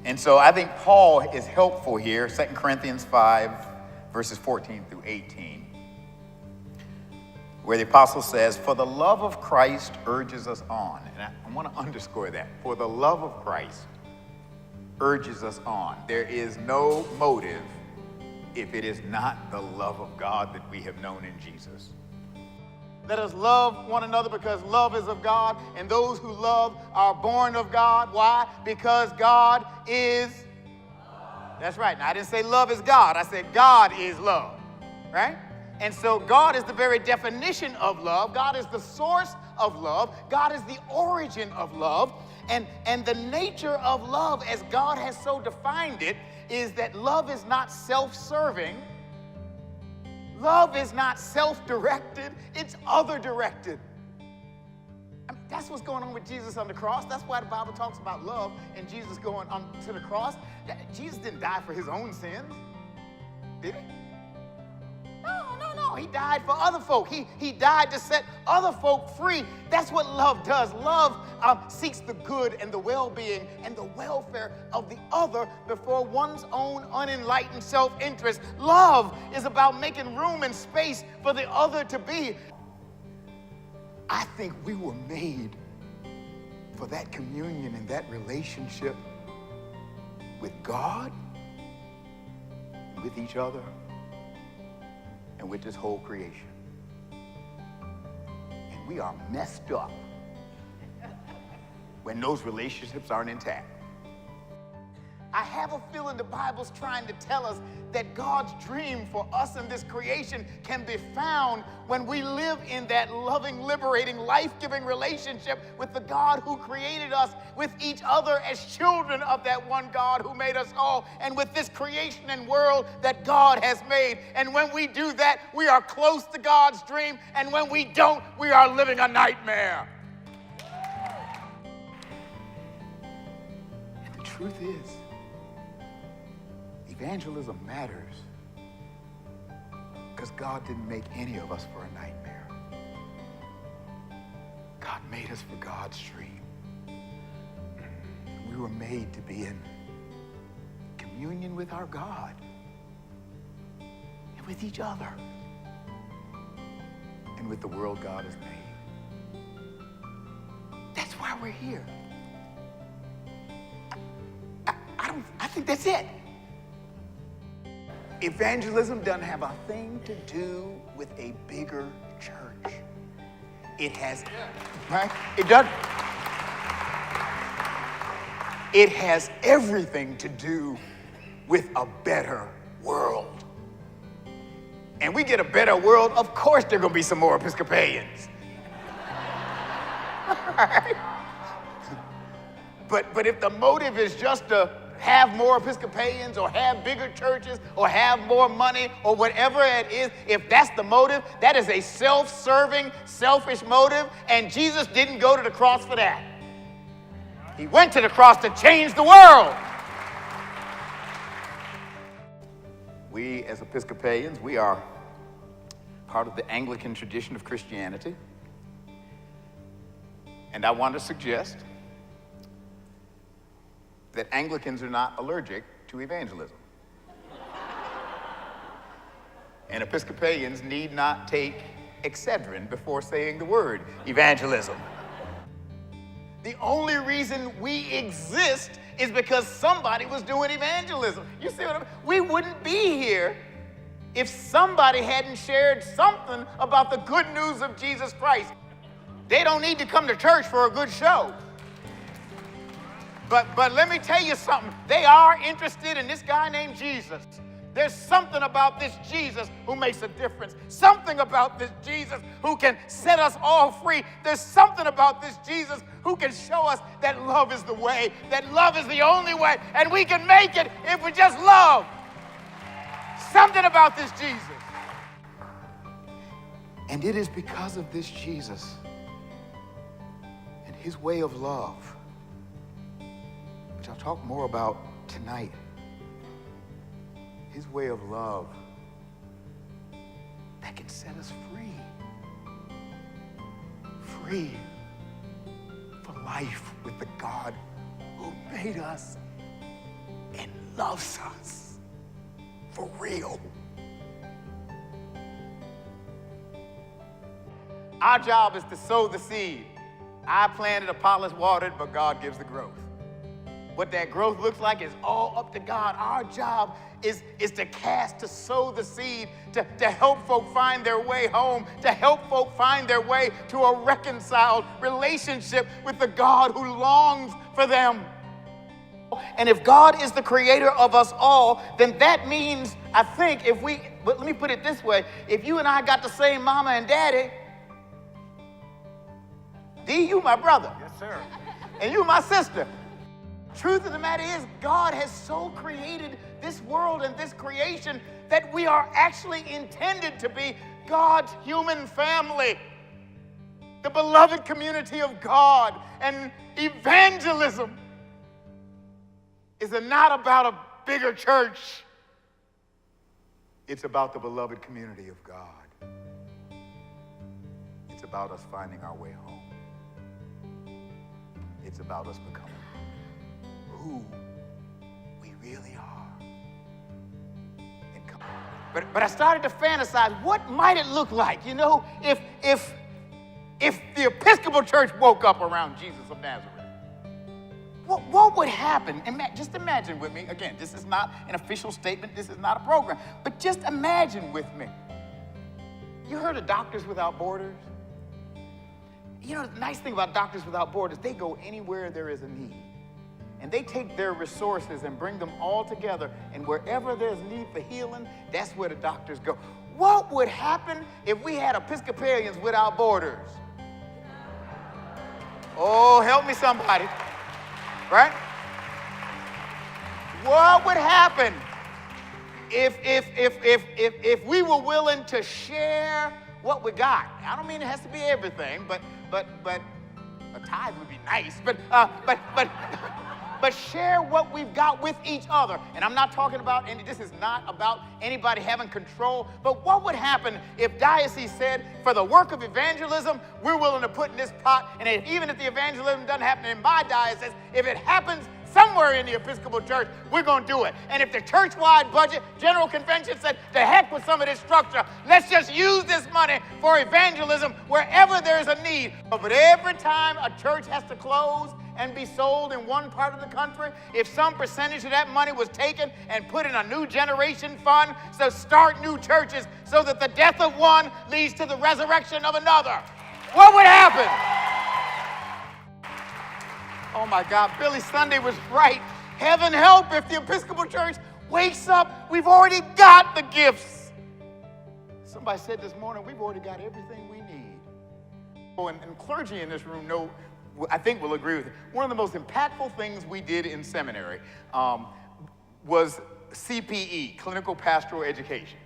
And so I think Paul is helpful here, 2 Corinthians 5, verses 14 through 18, where the apostle says, "For the love of Christ urges us on." And I want to underscore that. For the love of Christ urges us on. There is no motive if it is not the love of God that we have known in Jesus. Let us love one another because love is of God, and those who love are born of God. Why? Because God is love. That's right. Now, I didn't say love is God. I said God is love, right? And so God is the very definition of love. God is the source of love. God is the origin of love. And the nature of love, as God has so defined it, is that love is not self-serving. Love is not self-directed, it's other-directed. I mean, that's what's going on with Jesus on the cross. That's why the Bible talks about love and Jesus going on to the cross. Jesus didn't die for his own sins, did he? No. He died for other folk. He died to set other folk free. That's what love does. Love seeks the good and the well-being and the welfare of the other before one's own unenlightened self-interest. Love is about making room and space for the other to be. I think we were made for that communion and that relationship with God, with each other, and with this whole creation. And we are messed up when those relationships aren't intact. I have a feeling the Bible's trying to tell us that God's dream for us in this creation can be found when we live in that loving, liberating, life-giving relationship with the God who created us, with each other as children of that one God who made us all, and with this creation and world that God has made. And when we do that, we are close to God's dream, and when we don't, we are living a nightmare. And the truth is, evangelism matters because God didn't make any of us for a nightmare. God made us for God's dream. We were made to be in communion with our God and with each other and with the world God has made. That's why we're here. I think that's it. Evangelism doesn't have a thing to do with a bigger church. It has, right? It doesn't. It has everything to do with a better world. And we get a better world, of course there are going to be some more Episcopalians. Right? But if the motive is just to have more Episcopalians or have bigger churches or have more money or whatever it is, if that's the motive, that is a self-serving, selfish motive, and Jesus didn't go to the cross for that. He went to the cross to change the world. We as Episcopalians, we are part of the Anglican tradition of Christianity, and I want to suggest that Anglicans are not allergic to evangelism. And Episcopalians need not take Excedrin before saying the word evangelism. The only reason we exist is because somebody was doing evangelism. You see what I mean? We wouldn't be here if somebody hadn't shared something about the good news of Jesus Christ. They don't need to come to church for a good show. But let me tell you something. They are interested in this guy named Jesus. There's something about this Jesus who makes a difference. Something about this Jesus who can set us all free. There's something about this Jesus who can show us that love is the way, that love is the only way, and we can make it if we just love. Something about this Jesus. And it is because of this Jesus and his way of love, which I'll talk more about tonight. His way of love that can set us free. Free for life with the God who made us and loves us for real. Our job is to sow the seed. I planted, Apollos watered, but God gives the growth. What that growth looks like is all up to God. Our job is to sow the seed, to help folk find their way home, to help folk find their way to a reconciled relationship with the God who longs for them. And if God is the creator of us all, then that means, I think, but let me put it this way, if you and I got the same mama and daddy, D, you my brother. Yes, sir. And you my sister. Truth of the matter is, God has so created this world and this creation that we are actually intended to be God's human family, the beloved community of God. And evangelism is not about a bigger church. It's about the beloved community of God. It's about us finding our way home. It's about us becoming who we really are. But I started to fantasize, what might it look like, if the Episcopal Church woke up around Jesus of Nazareth? What would happen? Just imagine with me. Again, this is not an official statement. This is not a program. But just imagine with me. You heard of Doctors Without Borders? The nice thing about Doctors Without Borders, they go anywhere there is a need. And they take their resources and bring them all together. And wherever there's need for healing, that's where the doctors go. What would happen if we had Episcopalians without borders? Oh, help me somebody. Right? What would happen if we were willing to share what we got? I don't mean it has to be everything, but a tithe would be nice. But share what we've got with each other. And I'm not talking about this is not about anybody having control. But what would happen if diocese said, for the work of evangelism, we're willing to put in this pot, and even if the evangelism doesn't happen in my diocese, if it happens somewhere in the Episcopal Church, we're going to do it. And if the church-wide budget, General Convention said, to heck with some of this structure, let's just use this money for evangelism wherever there's a need. But every time a church has to close and be sold in one part of the country, if some percentage of that money was taken and put in a new generation fund to start new churches so that the death of one leads to the resurrection of another, what would happen? Oh my God, Billy Sunday was right. Heaven help if the Episcopal Church wakes up. We've already got the gifts. Somebody said this morning, we've already got everything we need. Oh, and clergy in this room know, I think will agree with it. One of the most impactful things we did in seminary was CPE, Clinical Pastoral Education.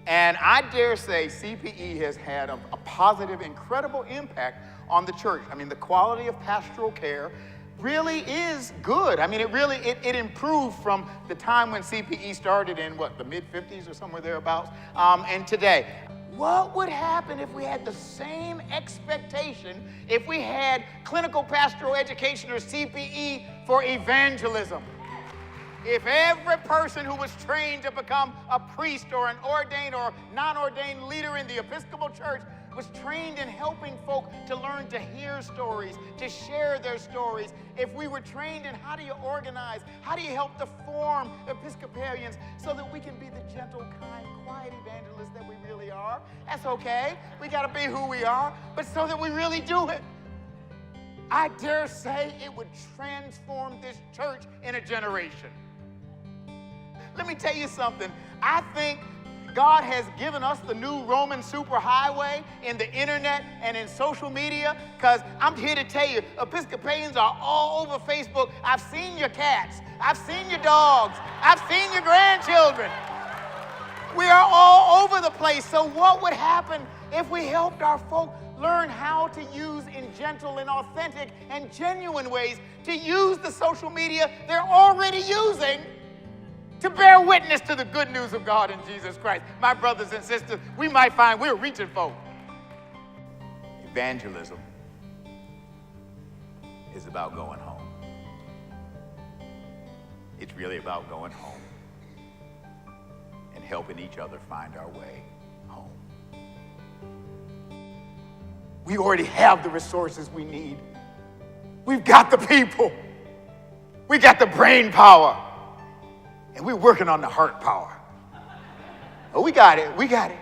And I dare say CPE has had a positive, incredible impact on the church. I mean, the quality of pastoral care really is good. I mean, it improved from the time when CPE started in, the mid-50s or somewhere thereabouts, and today. What would happen if we had the same expectation if we had clinical pastoral education or CPE for evangelism? If every person who was trained to become a priest or an ordained or non-ordained leader in the Episcopal Church was trained in helping folk to learn to hear stories, to share their stories, if we were trained in how do you organize, how do you help to form Episcopalians so that we can be the gentle, kind, quiet evangelists that we really are. That's okay. We got to be who we are, but so that we really do it. I dare say it would transform this church in a generation. Let me tell you something. I think God has given us the new Roman superhighway in the internet and in social media, because I'm here to tell you, Episcopalians are all over Facebook. I've seen your cats. I've seen your dogs. I've seen your grandchildren. We are all over the place. So what would happen if we helped our folk learn how to use in gentle and authentic and genuine ways to use the social media they're already using to bear witness to the good news of God in Jesus Christ? My brothers and sisters, we might find we're reaching folk. Evangelism is about going home. It's really about going home and helping each other find our way home. We already have the resources we need. We've got the people. We got the brain power. And we're working on the heart power. Oh, we got it. We got it.